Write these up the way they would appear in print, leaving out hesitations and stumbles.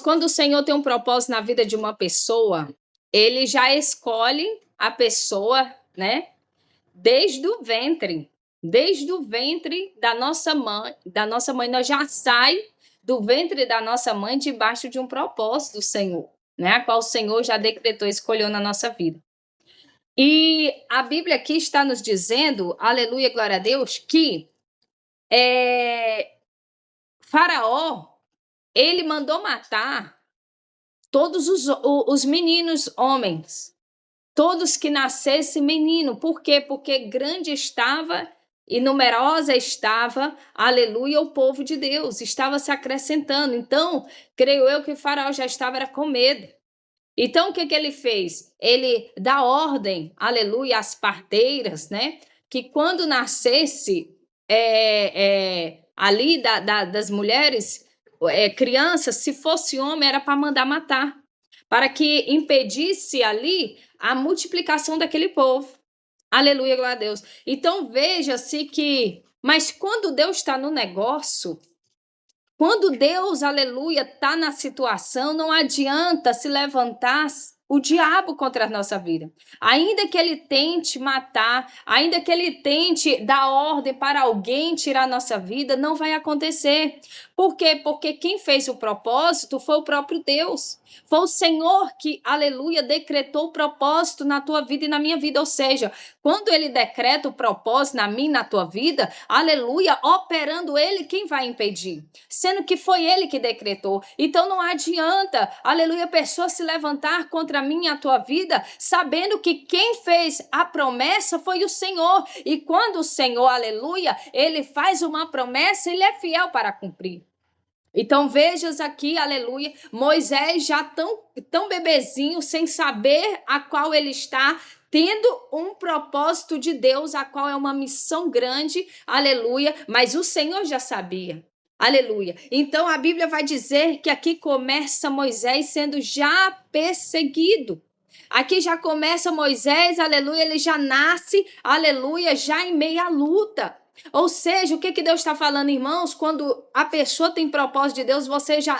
quando o Senhor tem um propósito na vida de uma pessoa, ele já escolhe a pessoa, né? Desde o ventre. Desde o ventre da nossa mãe, nós já sai do ventre da nossa mãe debaixo de um propósito do Senhor, né? A qual o Senhor já decretou, escolheu na nossa vida. E a Bíblia aqui está nos dizendo, aleluia, glória a Deus, que Faraó, ele mandou matar todos os meninos homens, todos que nascessem menino. Por quê? Porque grande estava e numerosa estava, aleluia, o povo de Deus, estava se acrescentando. Então, creio eu que o Faraó já estava era com medo. Então, o que ele fez? Ele dá ordem, aleluia, às parteiras, né? Que quando nascesse ali das mulheres, crianças, se fosse homem, era para mandar matar, para que impedisse ali a multiplicação daquele povo. Aleluia, glória a Deus. Então, veja-se que, mas quando Deus está no negócio, quando Deus, aleluia, está na situação, não adianta se levantar o diabo contra a nossa vida. Ainda que ele tente matar, ainda que ele tente dar ordem para alguém tirar a nossa vida, não vai acontecer. Por quê? Porque quem fez o propósito foi o próprio Deus. Foi o Senhor que, aleluia, decretou o propósito na tua vida e na minha vida. Ou seja, quando ele decreta o propósito na minha e na tua vida, aleluia, operando ele, quem vai impedir? Sendo que foi ele que decretou. Então não adianta, aleluia, a pessoa se levantar contra mim e a tua vida, sabendo que quem fez a promessa foi o Senhor. E quando o Senhor, aleluia, ele faz uma promessa, ele é fiel para cumprir. Então vejas aqui, aleluia, Moisés já tão bebezinho, sem saber a qual ele está, tendo um propósito de Deus, a qual é uma missão grande, aleluia, mas o Senhor já sabia. Aleluia. Então a Bíblia vai dizer que aqui começa Moisés sendo já perseguido. Aqui já começa Moisés, aleluia, ele já nasce, aleluia, já em meio à luta. Ou seja, o que Deus está falando, irmãos? Quando a pessoa tem propósito de Deus, você já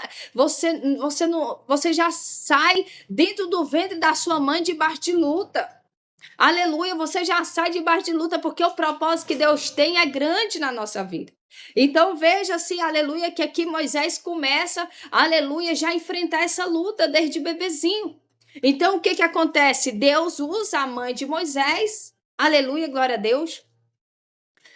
sai dentro do ventre da sua mãe debaixo de luta. Aleluia, você já sai debaixo de luta, porque o propósito que Deus tem é grande na nossa vida. Então veja-se, aleluia, que aqui Moisés começa, aleluia, já a enfrentar essa luta desde bebezinho. Então o que acontece? Deus usa a mãe de Moisés, aleluia, glória a Deus,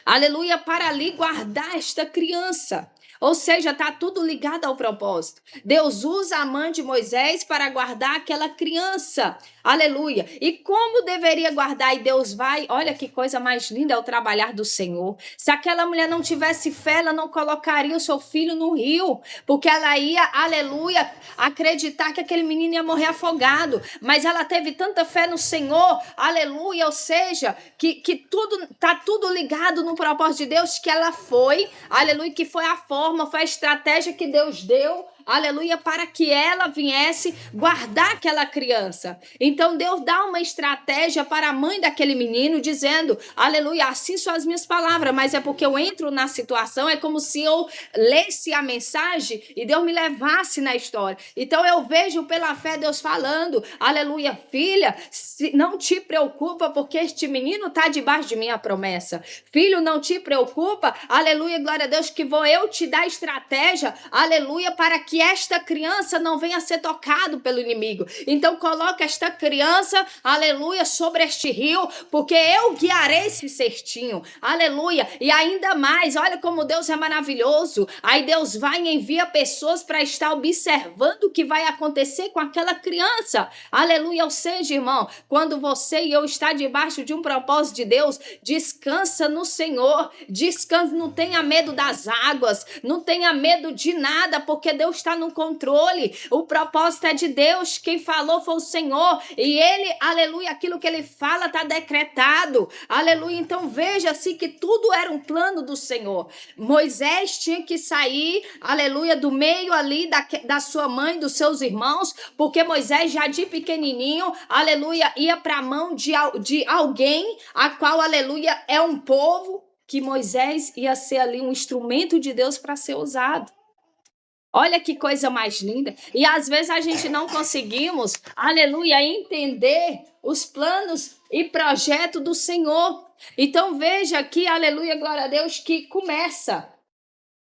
aleluia, para ali guardar esta criança. Ou seja, está tudo ligado ao propósito. Deus usa a mãe de Moisés para guardar aquela criança. Aleluia. E como deveria guardar? E Deus vai, olha que coisa mais linda é o trabalhar do Senhor. Se aquela mulher não tivesse fé, ela não colocaria o seu filho no rio, porque ela ia, aleluia, acreditar que aquele menino ia morrer afogado. Mas ela teve tanta fé no Senhor, aleluia, ou seja, que tudo está tudo ligado no propósito de Deus, que ela foi, aleluia, que foi a forma, foi a estratégia que Deus deu, aleluia, para que ela viesse guardar aquela criança. Então Deus dá uma estratégia para a mãe daquele menino, dizendo, aleluia, assim são as minhas palavras, mas é porque eu entro na situação, é como se eu lesse a mensagem e Deus me levasse na história. Então eu vejo pela fé Deus falando, aleluia, filha, não te preocupa, porque este menino está debaixo de minha promessa. Filho, não te preocupa, aleluia, glória a Deus, que vou eu te dar estratégia, aleluia, para que esta criança não venha a ser tocado pelo inimigo. Então coloca esta criança, aleluia, sobre este rio, porque eu guiarei esse cestinho, aleluia. E ainda mais, olha como Deus é maravilhoso. Aí Deus vai e envia pessoas para estar observando o que vai acontecer com aquela criança, aleluia. Ou seja, irmão, quando você e eu está debaixo de um propósito de Deus, descansa no Senhor, descansa, não tenha medo das águas, não tenha medo de nada, porque Deus está no controle. O propósito é de Deus, quem falou foi o Senhor, e ele, aleluia, aquilo que ele fala está decretado, aleluia. Então veja-se que tudo era um plano do Senhor. Moisés tinha que sair, aleluia, do meio ali da sua mãe, dos seus irmãos, porque Moisés já de pequenininho, aleluia, ia para a mão de alguém, a qual, aleluia, é um povo, que Moisés ia ser ali um instrumento de Deus para ser usado. Olha que coisa mais linda. E às vezes a gente não conseguimos, aleluia, entender os planos e projetos do Senhor. Então veja aqui, aleluia, glória a Deus, que começa,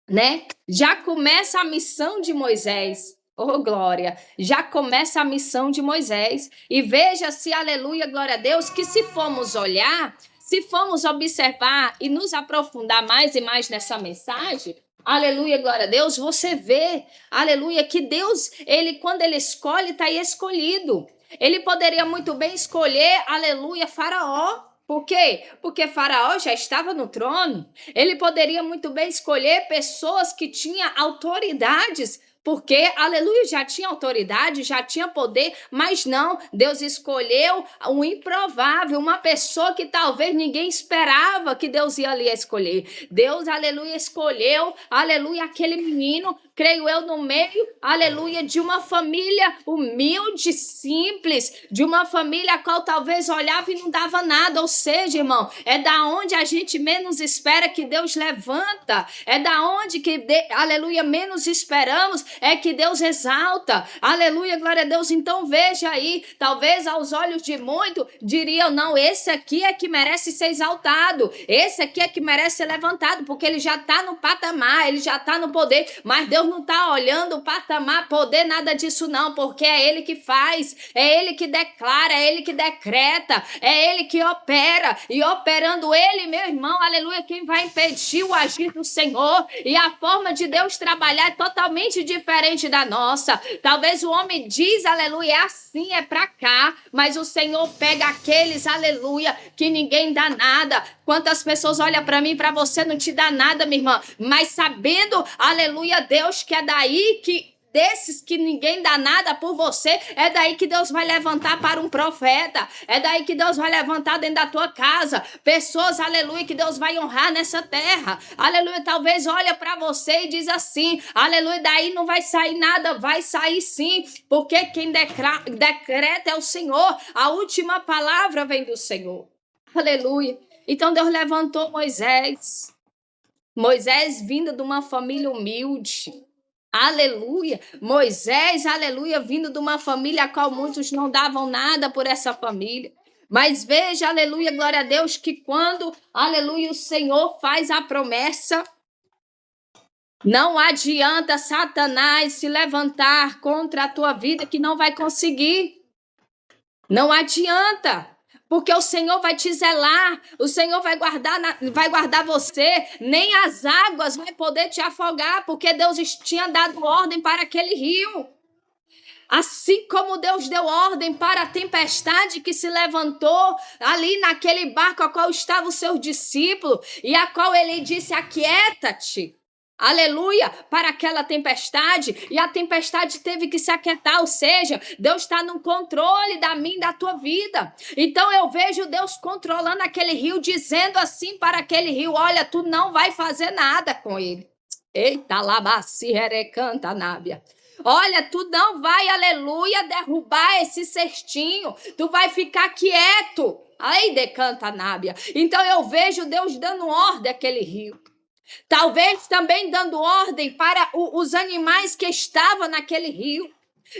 né? Já começa a missão de Moisés. Oh, glória! Já começa a missão de Moisés. E veja-se, aleluia, glória a Deus, que se formos olhar, se formos observar e nos aprofundar mais e mais nessa mensagem, aleluia, glória a Deus, você vê, aleluia, que Deus, ele quando ele escolhe, está escolhido. Ele poderia muito bem escolher, aleluia, Faraó. Por quê? Porque Faraó já estava no trono. Ele poderia muito bem escolher pessoas que tinham autoridades, porque, aleluia, já tinha autoridade, já tinha poder, mas não, Deus escolheu um improvável, uma pessoa que talvez ninguém esperava que Deus ia ali escolher. Deus, aleluia, escolheu, aleluia, aquele menino, creio eu, no meio, aleluia, de uma família humilde, simples, de uma família a qual talvez olhava e não dava nada, ou seja, irmão, é da onde a gente menos espera que Deus levanta, é da onde que, aleluia, menos esperamos, é que Deus exalta, aleluia, glória a Deus. Então veja aí, talvez aos olhos de muito diriam, não, esse aqui é que merece ser exaltado, esse aqui é que merece ser levantado, porque ele já está no patamar, ele já está no poder, mas Deus não está olhando o patamar, poder, nada disso não, porque é ele que faz, é ele que declara, é ele que decreta, é ele que opera, e operando ele, meu irmão, aleluia, quem vai impedir o agir do Senhor? E a forma de Deus trabalhar é totalmente diferente da nossa. Talvez o homem diz, aleluia, é assim, é pra cá, mas o Senhor pega aqueles, aleluia, que ninguém dá nada. Quantas pessoas olham para mim, para você, não te dá nada, minha irmã, mas sabendo, aleluia, Deus, que é daí que desses que ninguém dá nada por você, é daí que Deus vai levantar para um profeta, é daí que Deus vai levantar dentro da tua casa, pessoas, aleluia, que Deus vai honrar nessa terra, aleluia, talvez olha para você e diz assim, aleluia, daí não vai sair nada, vai sair sim, porque quem decreta é o Senhor, a última palavra vem do Senhor, aleluia. Então Deus levantou Moisés vindo de uma família humilde, aleluia, Moisés, aleluia, vindo de uma família a qual muitos não davam nada por essa família. Mas veja, aleluia, glória a Deus, que quando, aleluia, o Senhor faz a promessa, não adianta Satanás se levantar contra a tua vida que não vai conseguir. Não adianta. Porque o Senhor vai te zelar, o Senhor vai guardar você, nem as águas vai poder te afogar, porque Deus tinha dado ordem para aquele rio. Assim como Deus deu ordem para a tempestade que se levantou ali naquele barco a qual estavam os seus discípulos, e a qual ele disse, aquieta-te. Aleluia, para aquela tempestade, e a tempestade teve que se aquietar, ou seja, Deus está no controle da minha e da tua vida. Então eu vejo Deus controlando aquele rio, dizendo assim para aquele rio, olha, tu não vai fazer nada com ele. Eita, labaci, canta, nábia. Olha, tu não vai, aleluia, derrubar esse cestinho, tu vai ficar quieto. Aí decanta, nábia. Então eu vejo Deus dando ordem àquele rio. Talvez também dando ordem para os animais que estavam naquele rio.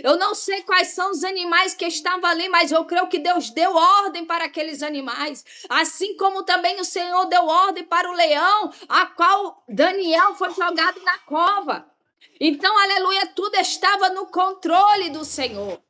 Eu não sei quais são os animais que estavam ali, mas eu creio que Deus deu ordem para aqueles animais. Assim como também o Senhor deu ordem para o leão, a qual Daniel foi jogado na cova. Então, aleluia, tudo estava no controle do Senhor.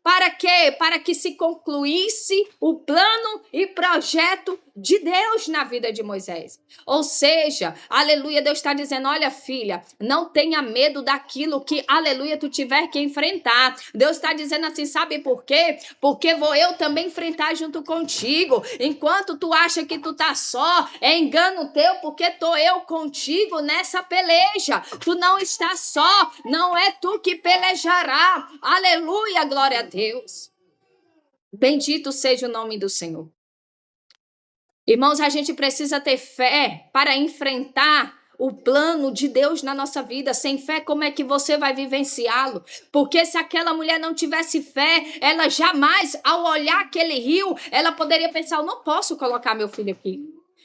Para quê? Para que se concluísse o plano e projeto de Deus na vida de Moisés. Ou seja, aleluia, Deus está dizendo, olha filha, não tenha medo daquilo que, aleluia, tu tiver que enfrentar. Deus está dizendo assim, sabe por quê? Porque vou eu também enfrentar junto contigo. Enquanto tu acha que tu tá só, é engano teu, porque tô eu contigo nessa peleja. Tu não está só, não é tu que pelejará. Aleluia, glória a Deus. Bendito seja o nome do Senhor. Irmãos, a gente precisa ter fé para enfrentar o plano de Deus na nossa vida. Sem fé, como é que você vai vivenciá-lo? Porque se aquela mulher não tivesse fé, ela jamais, ao olhar aquele rio, ela poderia pensar, eu não posso colocar meu filho aqui.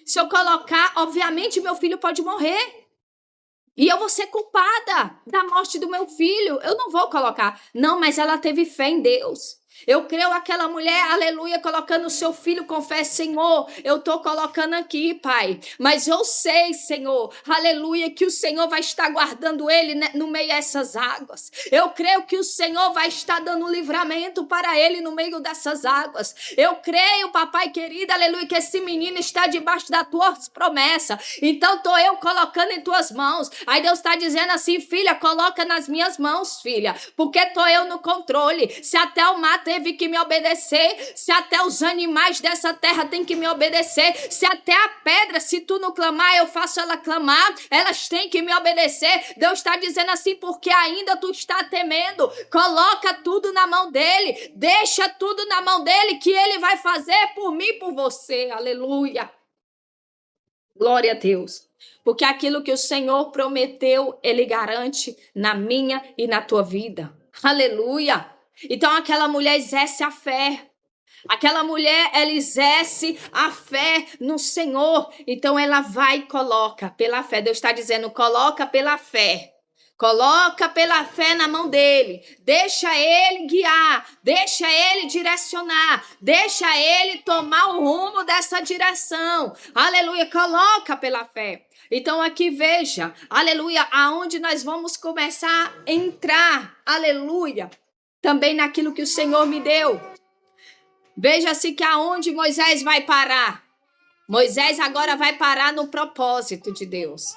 Se eu colocar, obviamente, meu filho pode morrer. E eu vou ser culpada da morte do meu filho. Eu não vou colocar. Não, mas ela teve fé em Deus. Eu creio aquela mulher, aleluia, colocando o seu filho com fé, Senhor, eu estou colocando aqui, Pai, mas eu sei, Senhor, aleluia, que o Senhor vai estar guardando ele no meio dessas águas. Eu creio que o Senhor vai estar dando livramento para ele no meio dessas águas. Eu creio, papai querido, aleluia, que esse menino está debaixo das tuas promessas. Então estou eu colocando em tuas mãos. Aí Deus está dizendo assim, filha, coloca nas minhas mãos, filha, porque estou eu no controle. Se até o mar teve que me obedecer, se até os animais dessa terra têm que me obedecer, se até a pedra, se tu não clamar, eu faço ela clamar, elas têm que me obedecer. Deus está dizendo assim, porque ainda tu está temendo, coloca tudo na mão dele, deixa tudo na mão dele, que ele vai fazer por mim, por você, aleluia. Glória a Deus, porque aquilo que o Senhor prometeu, ele garante na minha e na tua vida, aleluia. Então aquela mulher exerce a fé. Aquela mulher, ela exerce a fé no Senhor. Então ela vai e coloca pela fé. Deus está dizendo, coloca pela fé. Coloca pela fé na mão dele. Deixa ele guiar. Deixa ele direcionar. Deixa ele tomar o rumo dessa direção. Aleluia. Coloca pela fé. Então aqui veja, aleluia, aonde nós vamos começar a entrar. Aleluia. Também naquilo que o Senhor me deu. Veja-se que aonde Moisés vai parar. Moisés agora vai parar no propósito de Deus.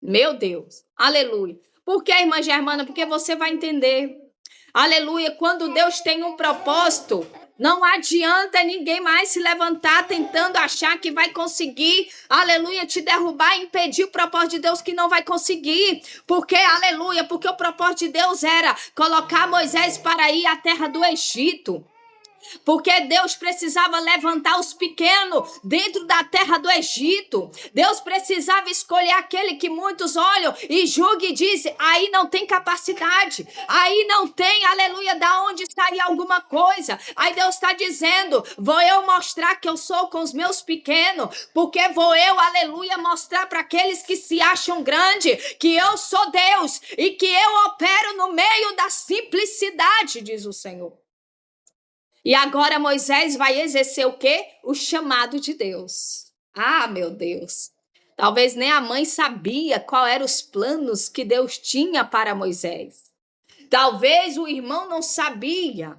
Meu Deus. Aleluia. Por que, irmã Germana? Porque você vai entender. Aleluia. Quando Deus tem um propósito, não adianta ninguém mais se levantar tentando achar que vai conseguir, aleluia, te derrubar e impedir o propósito de Deus, que não vai conseguir. Porque, aleluia, porque o propósito de Deus era colocar Moisés para ir à terra do Egito. Porque Deus precisava levantar os pequenos dentro da terra do Egito. Deus precisava escolher aquele que muitos olham e julgam e dizem, aí não tem capacidade, aí não tem, aleluia, da onde sair alguma coisa. Aí Deus está dizendo, vou eu mostrar que eu sou com os meus pequenos, porque vou eu, aleluia, mostrar para aqueles que se acham grande, que eu sou Deus e que eu opero no meio da simplicidade, diz o Senhor. E agora Moisés vai exercer o quê? O chamado de Deus. Ah, meu Deus. Talvez nem a mãe sabia qual eram os planos que Deus tinha para Moisés. Talvez o irmão não sabia.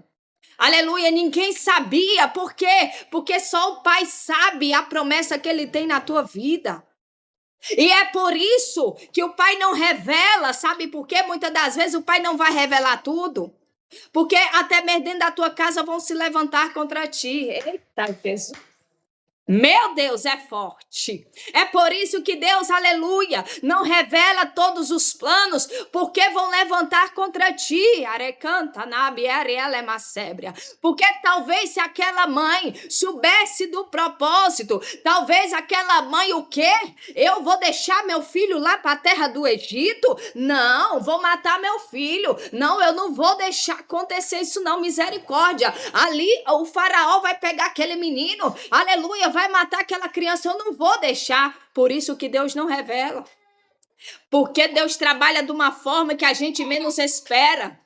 Aleluia, ninguém sabia. Por quê? Porque só o Pai sabe a promessa que Ele tem na tua vida. E é por isso que o Pai não revela. Sabe por quê? Muitas das vezes o Pai não vai revelar tudo. Porque até mesmo dentro da tua casa vão se levantar contra ti. Eita, Jesus. Meu Deus, é forte. É por isso que Deus, aleluia, não revela todos os planos, porque vão levantar contra ti. Arecanta, porque talvez se aquela mãe soubesse do propósito, talvez aquela mãe o quê? Eu vou deixar meu filho lá para a terra do Egito? Não, vou matar meu filho. Não, eu não vou deixar acontecer isso não, misericórdia. Ali o faraó vai pegar aquele menino, aleluia, vai matar aquela criança, eu não vou deixar. Por isso que Deus não revela. Porque Deus trabalha de uma forma que a gente menos espera.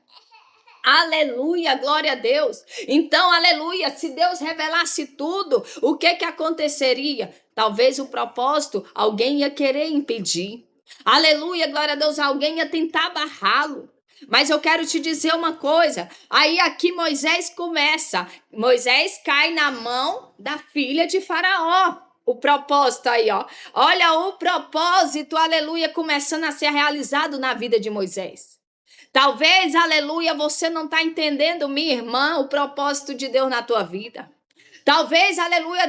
Aleluia, glória a Deus. Então, aleluia, se Deus revelasse tudo, o que aconteceria? Talvez o propósito, alguém ia querer impedir. Aleluia, glória a Deus, alguém ia tentar barrá-lo. Mas eu quero te dizer uma coisa. Aí aqui Moisés começa. Moisés cai na mão da filha de Faraó. O propósito aí, ó. Olha o propósito, aleluia, começando a ser realizado na vida de Moisés. Talvez, aleluia, você não está entendendo, minha irmã, o propósito de Deus na tua vida. Talvez, aleluia,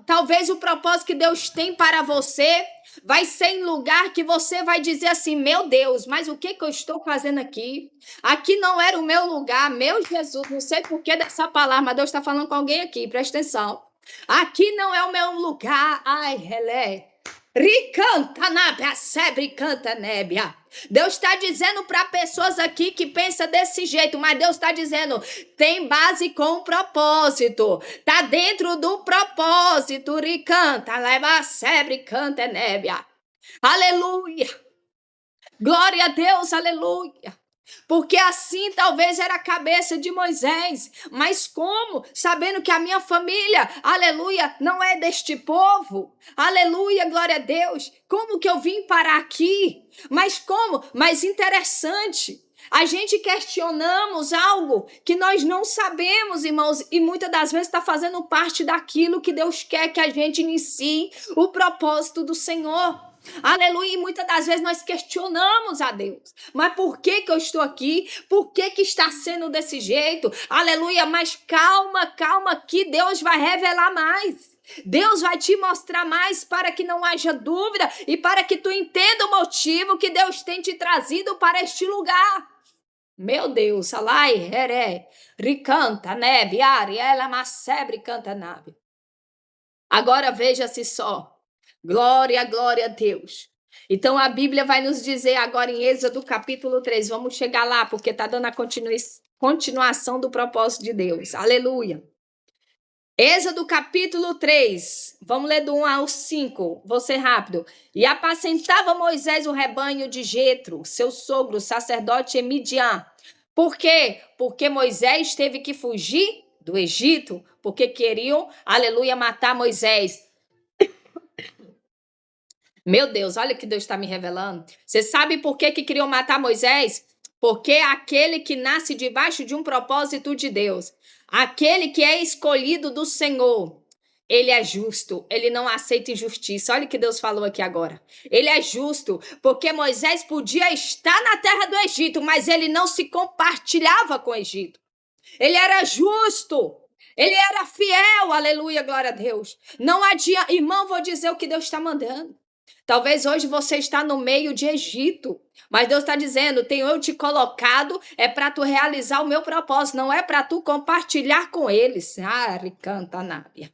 talvez o propósito que Deus tem para você vai ser em lugar que você vai dizer assim, meu Deus, mas o que eu estou fazendo aqui? Aqui não era o meu lugar, meu Jesus, não sei por que dessa palavra, mas Deus está falando com alguém aqui, presta atenção. Aqui não é o meu lugar, ai, relé. Ricanta nábia, sebre canta nébia. Deus está dizendo para pessoas aqui que pensam desse jeito, mas Deus está dizendo, tem base com propósito, está dentro do propósito, ricanta, leva sebre canta nébia. Aleluia. Glória a Deus, aleluia. Porque assim talvez era a cabeça de Moisés. Mas como? Sabendo que a minha família, aleluia, não é deste povo. Aleluia, glória a Deus. Como que eu vim parar aqui? Mas como? Mas interessante. A gente questionamos algo que nós não sabemos, irmãos, e muitas das vezes está fazendo parte daquilo que Deus quer que a gente inicie o propósito do Senhor. Aleluia, e muitas das vezes nós questionamos a Deus. Mas por que eu estou aqui? Por que está sendo desse jeito? Aleluia, mas calma, calma, que Deus vai revelar mais. Deus vai te mostrar mais para que não haja dúvida e para que tu entenda o motivo que Deus tem te trazido para este lugar. Meu Deus, alai, heré, ricanta, nebe, ariela, macebre, canta, nave. Agora veja-se só. Glória, glória a Deus. Então a Bíblia vai nos dizer agora em Êxodo capítulo 3, vamos chegar lá, porque está dando a continuação do propósito de Deus. Aleluia. Êxodo capítulo 3, vamos ler do 1 ao 5, vou ser rápido. E apacentava Moisés o rebanho de Jetro, seu sogro, sacerdote em Midian. Por quê? Porque Moisés teve que fugir do Egito, porque queriam, aleluia, matar Moisés. Meu Deus, olha o que Deus está me revelando. Você sabe por que queriam matar Moisés? Porque aquele que nasce debaixo de um propósito de Deus, aquele que é escolhido do Senhor, ele é justo, ele não aceita injustiça. Olha o que Deus falou aqui agora. Ele é justo, porque Moisés podia estar na terra do Egito, mas ele não se compartilhava com o Egito. Ele era justo. Ele era fiel, aleluia, glória a Deus. Não adianta, irmão, vou dizer o que Deus está mandando. Talvez hoje você está no meio de Egito, mas Deus está dizendo, tenho eu te colocado, é para tu realizar o meu propósito, não é para tu compartilhar com eles. Ah, ricanta nábia.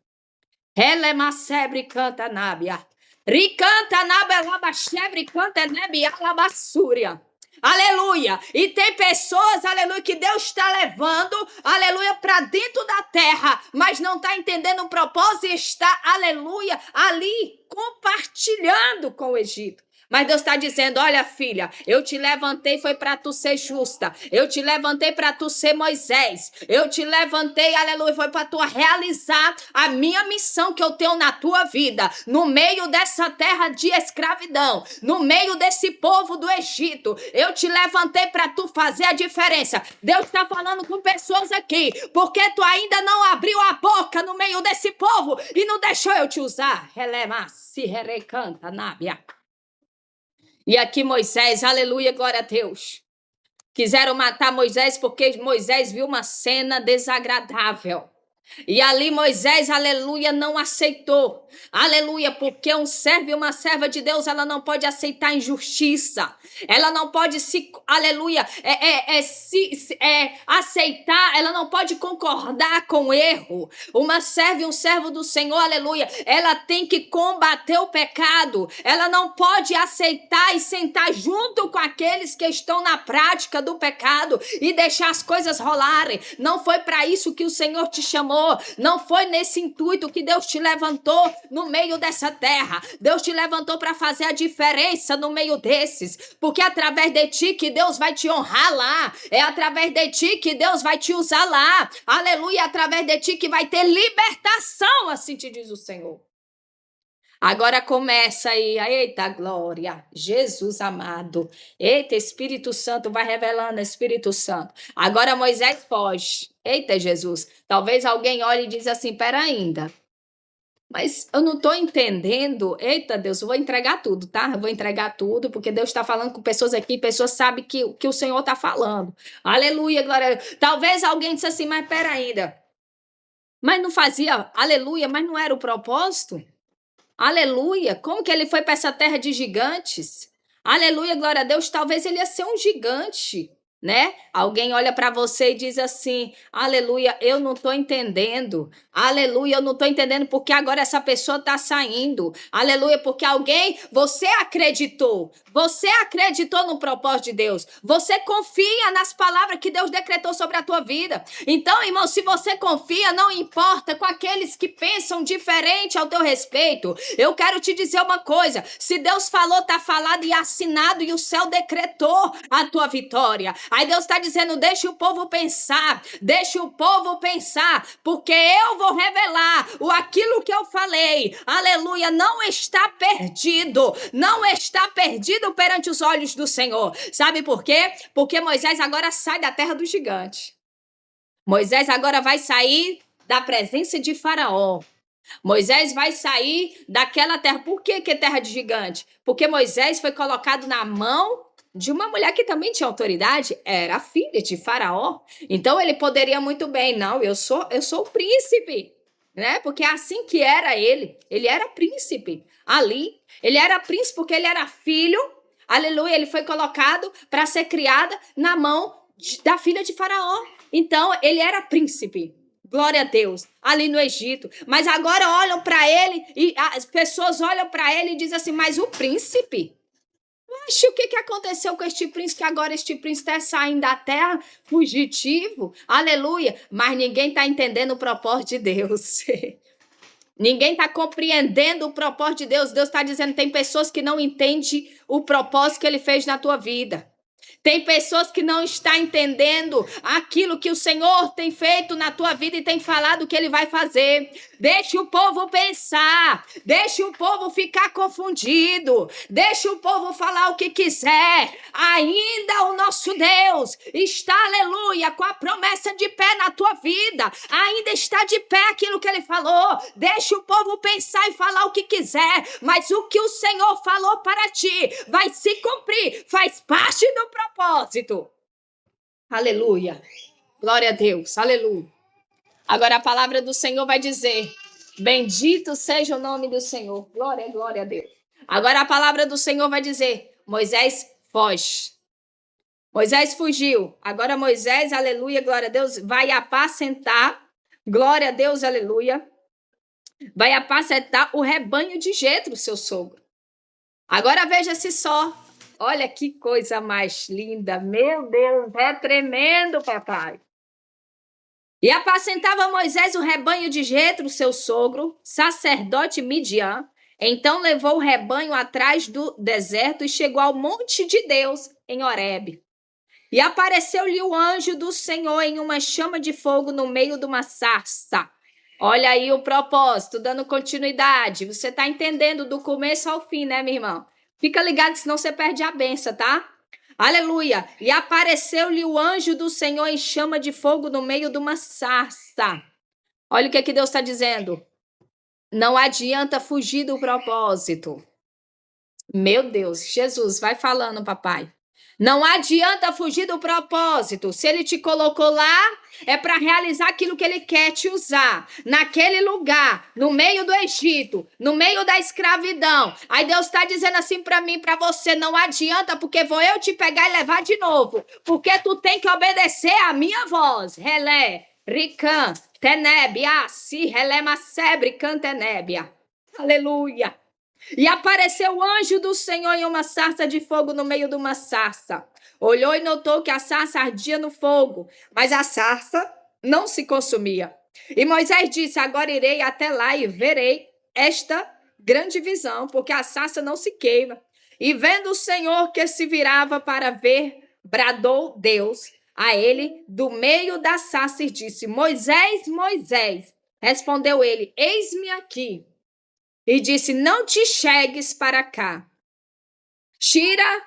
Relemacebre canta nábia. Ricanta nábia labachebre canta nábia labassúria. Aleluia! E tem pessoas, aleluia, que Deus está levando, aleluia, para dentro da terra, mas não está entendendo o propósito e está, aleluia, ali compartilhando com o Egito. Mas Deus está dizendo, olha filha, eu te levantei foi para tu ser justa, eu te levantei para tu ser Moisés, eu te levantei, aleluia, foi para tu realizar a minha missão que eu tenho na tua vida, no meio dessa terra de escravidão, no meio desse povo do Egito, eu te levantei para tu fazer a diferença. Deus está falando com pessoas aqui, porque tu ainda não abriu a boca no meio desse povo e não deixou eu te usar. Relema, se recanta, nábia. E aqui Moisés, aleluia, glória a Deus. Quiseram matar Moisés porque Moisés viu uma cena desagradável. E ali Moisés, aleluia, não aceitou. Aleluia, porque um servo e uma serva de Deus, ela não pode aceitar injustiça. Ela não pode aleluia, aceitar, ela não pode concordar com o erro. Uma serva e um servo do Senhor, aleluia, ela tem que combater o pecado. Ela não pode aceitar e sentar junto com aqueles que estão na prática do pecado e deixar as coisas rolarem. Não foi para isso que o Senhor te chamou. Não foi nesse intuito que Deus te levantou no meio dessa terra. Deus te levantou para fazer a diferença no meio desses. Porque é através de ti que Deus vai te honrar lá. É através de ti que Deus vai te usar lá. Aleluia, é através de ti que vai ter libertação, assim te diz o Senhor. Agora começa aí, eita glória, Jesus amado, eita Espírito Santo, vai revelando Espírito Santo. Agora Moisés foge, eita Jesus, talvez alguém olhe e diz assim, pera ainda, mas eu não estou entendendo, eita Deus, eu vou entregar tudo, tá? Eu vou entregar tudo, porque Deus está falando com pessoas aqui, pessoas sabem que o Senhor está falando, aleluia, glória, talvez alguém disse assim, mas pera ainda, mas não fazia, aleluia, mas não era o propósito? Aleluia, como que ele foi para essa terra de gigantes? Aleluia, glória a Deus, talvez ele ia ser um gigante. né? Alguém olha para você e diz assim: aleluia, eu não estou entendendo. Aleluia, eu não estou entendendo porque agora essa pessoa está saindo. Aleluia, porque você acreditou no propósito de Deus. Você confia nas palavras que Deus decretou sobre a tua vida. Então, irmão, se você confia, não importa com aqueles que pensam diferente ao teu respeito. Eu quero te dizer uma coisa: se Deus falou, está falado e assinado, e o céu decretou a tua vitória. Aí Deus está dizendo: deixa o povo pensar, porque eu vou revelar aquilo que eu falei. Aleluia, não está perdido perante os olhos do Senhor. Sabe por quê? Porque Moisés agora sai da terra do gigante. Moisés agora vai sair da presença de Faraó. Moisés vai sair daquela terra. Por que terra de gigante? Porque Moisés foi colocado na mão de uma mulher que também tinha autoridade, era filha de Faraó. Então ele poderia muito bem, não, eu sou o príncipe, né? Porque é assim que era ele. Ele era príncipe ali. Ele era príncipe porque ele era filho. Aleluia, ele foi colocado para ser criada na mão da filha de Faraó. Então ele era príncipe. Glória a Deus, ali no Egito. Mas agora olham para ele e as pessoas olham para ele e dizem assim: mas o príncipe? Mas o que aconteceu com este príncipe? Que agora este príncipe está saindo da terra fugitivo. Aleluia. Mas ninguém está entendendo o propósito de Deus. Ninguém está compreendendo o propósito de Deus. Deus está dizendo: tem pessoas que não entendem o propósito que ele fez na tua vida. Tem pessoas que não estão entendendo aquilo que o Senhor tem feito na tua vida e tem falado que ele vai fazer. Deixa o povo pensar, deixa o povo ficar confundido, deixa o povo falar o que quiser. Ainda o nosso Deus está, aleluia, com a promessa de pé na tua vida. Ainda está de pé aquilo que ele falou. Deixa o povo pensar e falar o que quiser, mas o que o Senhor falou para ti vai se cumprir, faz parte do propósito. Aleluia. Glória a Deus. Aleluia. Agora a palavra do Senhor vai dizer: bendito seja o nome do Senhor. Glória, glória a Deus. Agora a palavra do Senhor vai dizer: Moisés, foge. Moisés fugiu. Agora Moisés, aleluia, glória a Deus, vai apacentar. Glória a Deus, aleluia. Vai apacentar o rebanho de Jetro, seu sogro. Agora veja-se só. Olha que coisa mais linda. Meu Deus, é tremendo, papai. E apacentava Moisés o rebanho de Jetro, seu sogro, sacerdote Midian. Então levou o rebanho atrás do deserto e chegou ao monte de Deus, em Horebe. E apareceu-lhe o anjo do Senhor em uma chama de fogo no meio de uma sarça. Olha aí o propósito, dando continuidade. Você está entendendo do começo ao fim, né, minha irmã? Fica ligado, senão você perde a benção, tá? Aleluia! E apareceu-lhe o anjo do Senhor em chama de fogo no meio de uma sarça. Olha o que Deus está dizendo. Não adianta fugir do propósito. Meu Deus, Jesus, vai falando, papai. Não adianta fugir do propósito. Se ele te colocou lá, é para realizar aquilo que ele quer te usar. Naquele lugar, no meio do Egito, no meio da escravidão. Aí Deus está dizendo assim para mim, para você: não adianta, porque vou eu te pegar e levar de novo. Porque tu tem que obedecer a minha voz. Relé, rican, tenébia, si, relé, macebre, cantenébia. Aleluia. E apareceu o anjo do Senhor em uma sarça de fogo no meio de uma sarça. Olhou e notou que a sarça ardia no fogo, mas a sarça não se consumia. E Moisés disse: agora irei até lá e verei esta grande visão, porque a sarça não se queima. E vendo o Senhor que se virava para ver, bradou Deus a ele do meio da sarça e disse: Moisés, Moisés. Respondeu ele: eis-me aqui. E disse: não te chegues para cá. Tira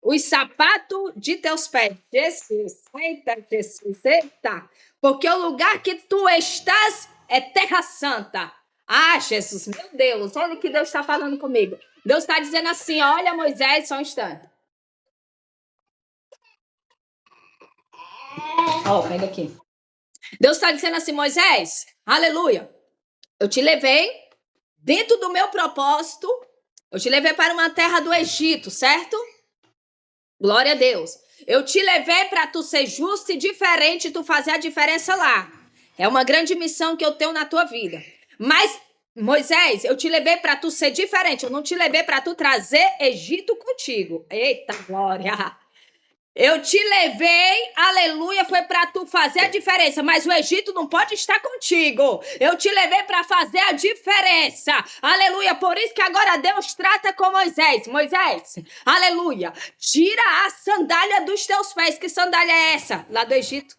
os sapatos de teus pés. Jesus, eita, Jesus, eita. Porque o lugar que tu estás é terra santa. Ah, Jesus, meu Deus, olha o que Deus está falando comigo. Deus está dizendo assim: olha, Moisés, só um instante. Pega aqui. Deus está dizendo assim: Moisés, aleluia, eu te levei dentro do meu propósito, eu te levei para uma terra do Egito, certo? Glória a Deus. Eu te levei para tu ser justo e diferente, tu fazer a diferença lá. É uma grande missão que eu tenho na tua vida. Mas, Moisés, eu te levei para tu ser diferente. Eu não te levei para tu trazer Egito contigo. Eita glória! Eu te levei, aleluia, foi para tu fazer a diferença, mas o Egito não pode estar contigo. Eu te levei para fazer a diferença, aleluia. Por isso que agora Deus trata com Moisés. Moisés, aleluia, tira a sandália dos teus pés. Que sandália é essa? Lá do Egito.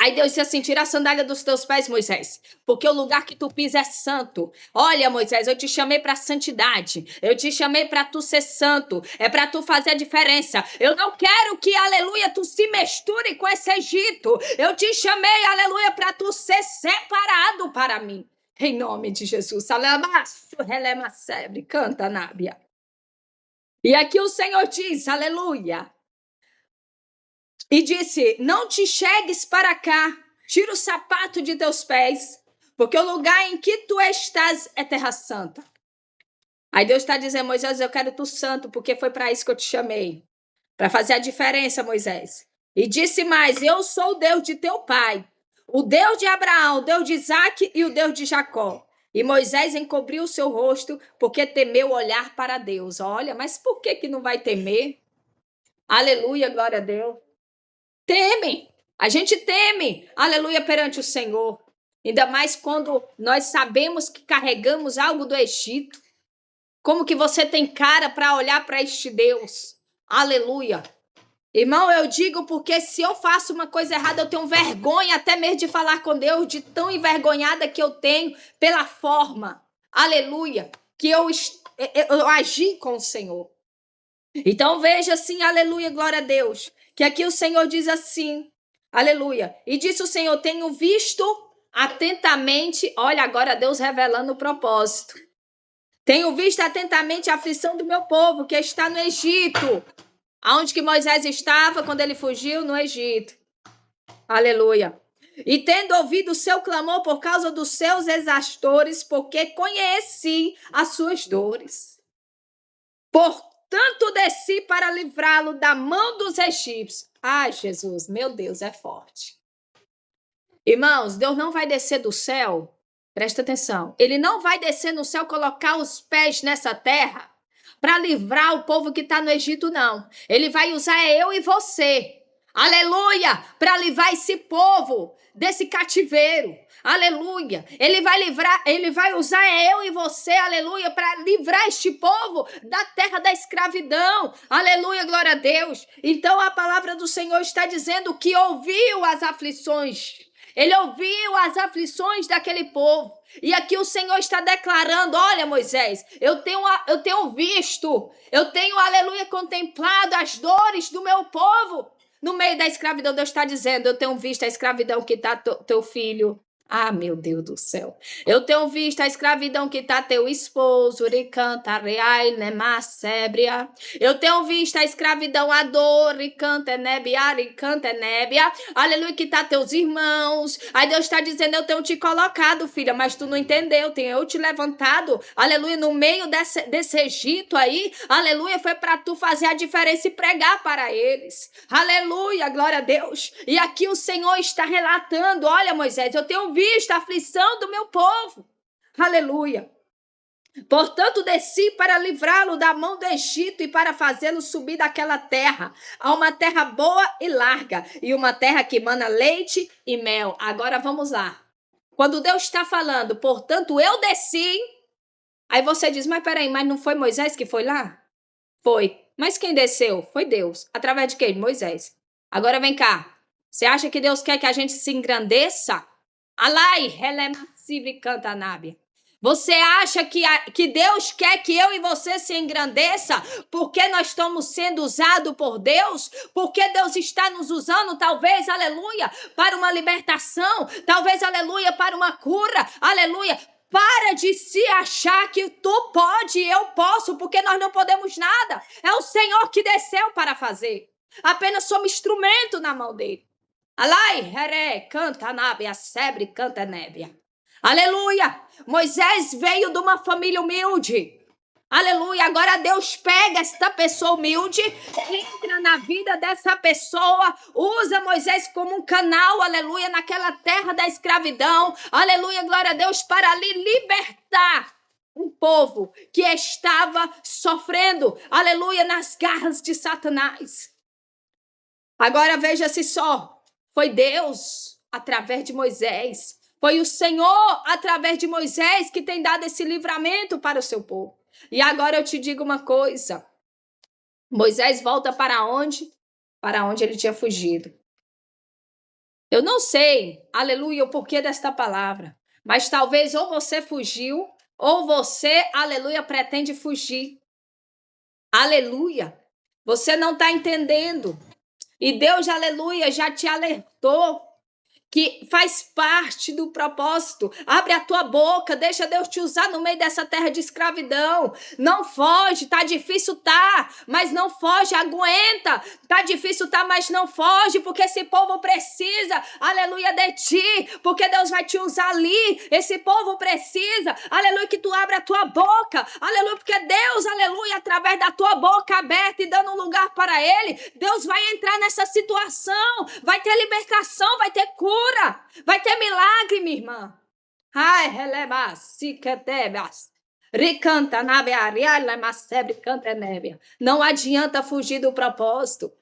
Aí Deus disse assim, tira a sandália dos teus pés, Moisés, porque o lugar que tu pisa é santo. Olha, Moisés, eu te chamei para santidade. Eu te chamei para tu ser santo. É para tu fazer a diferença. Eu não quero que, aleluia, tu se misture com esse Egito. Eu te chamei, aleluia, para tu ser separado para mim. Em nome de Jesus. Canta, Nábia. E aqui o Senhor diz, aleluia. E disse, não te chegues para cá, tira o sapato de teus pés, porque o lugar em que tu estás é terra santa. Aí Deus está dizendo, Moisés, eu quero tu santo, porque foi para isso que eu te chamei. Para fazer a diferença, Moisés. E disse mais, eu sou o Deus de teu pai, o Deus de Abraão, o Deus de Isaque e o Deus de Jacó. E Moisés encobriu o seu rosto, porque temeu olhar para Deus. Olha, mas por que não vai temer? Aleluia, glória a Deus. Temem, a gente teme, aleluia, perante o Senhor. Ainda mais quando nós sabemos que carregamos algo do Egito. Como que você tem cara para olhar para este Deus? Aleluia. Irmão, eu digo porque se eu faço uma coisa errada, eu tenho vergonha até mesmo de falar com Deus, de tão envergonhada que eu tenho pela forma, aleluia, que eu agi com o Senhor. Então veja assim, aleluia, glória a Deus. Que aqui o Senhor diz assim, aleluia. E disse o Senhor, tenho visto atentamente, olha agora Deus revelando o propósito. Tenho visto atentamente a aflição do meu povo que está no Egito. Aonde que Moisés estava quando ele fugiu? No Egito. Aleluia. E tendo ouvido o seu clamor por causa dos seus exaustores, porque conheci as suas dores. Portanto, desci para livrá-lo da mão dos egípcios. Ai, Jesus, meu Deus, é forte. Irmãos, Deus não vai descer do céu, presta atenção, ele não vai descer no céu, colocar os pés nessa terra para livrar o povo que está no Egito, não. Ele vai usar eu e você, aleluia, para livrar esse povo desse cativeiro. Aleluia. Ele vai usar eu e você, aleluia, para livrar este povo da terra da escravidão. Aleluia, glória a Deus. Então a palavra do Senhor está dizendo que ouviu as aflições. Ele ouviu as aflições daquele povo. E aqui o Senhor está declarando, olha Moisés, eu tenho visto, eu tenho, aleluia, contemplado as dores do meu povo. No meio da escravidão, Deus está dizendo, eu tenho visto a escravidão que está teu filho. Ah, meu Deus do céu. Eu tenho visto a escravidão que está teu esposo, Ricanta, Reai, Nemasébria. Eu tenho visto a escravidão, a dor, Ricanta, Nebia, Ricanta, Nébia. Aleluia, que está teus irmãos. Aí Deus está dizendo, eu tenho te colocado, filha, mas tu não entendeu. Tenho eu te levantado, aleluia, no meio desse Egito aí. Aleluia, foi para tu fazer a diferença e pregar para eles. Aleluia, glória a Deus. E aqui o Senhor está relatando, olha Moisés, eu tenho visto a aflição do meu povo. Aleluia. Portanto, desci para livrá-lo da mão do Egito e para fazê-lo subir daquela terra, a uma terra boa e larga, e uma terra que mana leite e mel. Agora vamos lá. Quando Deus está falando, portanto, eu desci, aí você diz, mas peraí, mas não foi Moisés que foi lá? Foi. Mas quem desceu? Foi Deus. Através de quem? Moisés. Agora vem cá. Você acha que Deus quer que a gente se engrandeça? Alai, relemassive canta nábia. Você acha que Deus quer que eu e você se engrandeça porque nós estamos sendo usados por Deus? Porque Deus está nos usando, talvez, aleluia, para uma libertação, talvez, aleluia, para uma cura, aleluia. Para de se achar que tu pode e eu posso, porque nós não podemos nada. É o Senhor que desceu para fazer. Apenas somos instrumento na mão dele. Alai, heré, canta nábia, sebre, canta nébia. Aleluia! Moisés veio de uma família humilde. Aleluia. Agora Deus pega esta pessoa humilde, entra na vida dessa pessoa, usa Moisés como um canal, aleluia, naquela terra da escravidão. Aleluia, glória a Deus, para ali libertar um povo que estava sofrendo, aleluia, nas garras de Satanás. Agora veja-se só, foi Deus através de Moisés, foi o Senhor através de Moisés que tem dado esse livramento para o seu povo. E agora eu te digo uma coisa, Moisés volta para onde? Para onde ele tinha fugido. Eu não sei, aleluia, o porquê desta palavra, mas talvez ou você fugiu, ou você, aleluia, pretende fugir. Aleluia, você não está entendendo. E Deus, aleluia, já te alertou que faz parte do propósito. Abre a tua boca, deixa Deus te usar no meio dessa terra de escravidão. Não foge, tá difícil, tá, mas não foge, aguenta. Tá difícil, tá, mas não foge, porque esse povo precisa, aleluia, de ti, porque Deus vai te usar ali. Esse povo precisa, aleluia, que tu abra a tua boca, aleluia, porque Deus, aleluia, através da tua boca aberta e dando um lugar para Ele, Deus vai entrar nessa situação, vai ter libertação, vai ter cura. Vai ter milagre, minha irmã. Ai, relebas, cicatebas. Ricanta nave ariala, macebre canta neve. Não adianta fugir do propósito.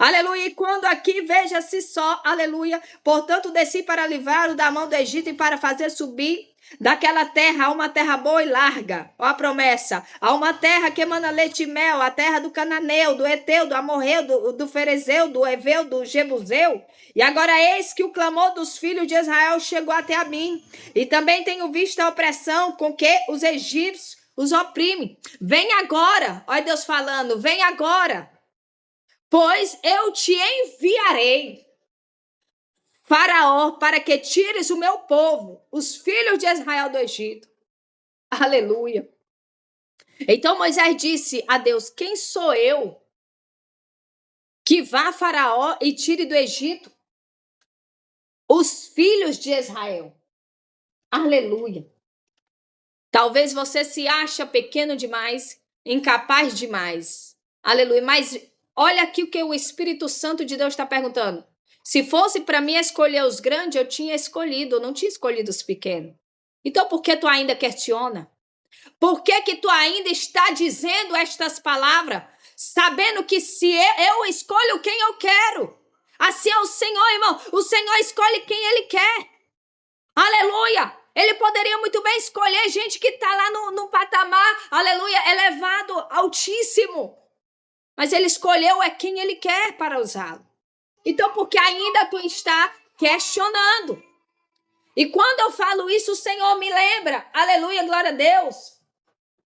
Aleluia. E quando aqui veja-se só, aleluia. Portanto, desci para livrar-o da mão do Egito e para fazer subir daquela terra a uma terra boa e larga. Ó a promessa. A uma terra que emana leite e mel, a terra do Cananeu, do Eteu, do Amorreu, do Ferezeu, do Eveu, do Jebuseu. E agora eis que o clamor dos filhos de Israel chegou até a mim. E também tenho visto a opressão com que os egípcios os oprimem. Vem agora. Olha Deus falando, vem agora. Pois eu te enviarei, Faraó, para que tires o meu povo, os filhos de Israel do Egito. Aleluia. Então Moisés disse a Deus, quem sou eu que vá a Faraó e tire do Egito os filhos de Israel? Aleluia. Talvez você se ache pequeno demais, incapaz demais. Aleluia. Mas olha aqui o que o Espírito Santo de Deus está perguntando. Se fosse para mim escolher os grandes, eu tinha escolhido, eu não tinha escolhido os pequenos. Então, por que tu ainda questiona? Por que que tu ainda está dizendo estas palavras, sabendo que se eu escolho quem eu quero? Assim é o Senhor, irmão. O Senhor escolhe quem Ele quer. Aleluia. Ele poderia muito bem escolher gente que está lá no patamar, aleluia, elevado, altíssimo. Mas Ele escolheu quem Ele quer para usá-lo. Então, porque ainda tu está questionando. E quando eu falo isso, o Senhor me lembra. Aleluia, glória a Deus.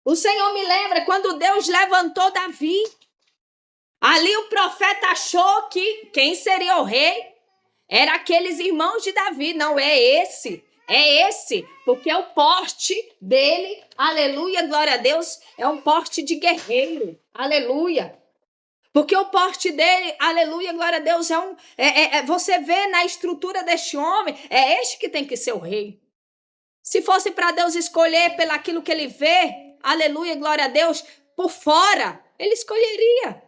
O Senhor me lembra quando Deus levantou Davi. Ali o profeta achou que quem seria o rei era aqueles irmãos de Davi. Não é esse. É esse. Porque o porte dele, aleluia, glória a Deus, é um porte de guerreiro. Aleluia. Porque o porte dele, aleluia, glória a Deus, você vê na estrutura deste homem, é este que tem que ser o rei. Se fosse para Deus escolher pelo aquilo que ele vê, aleluia, glória a Deus, por fora, ele escolheria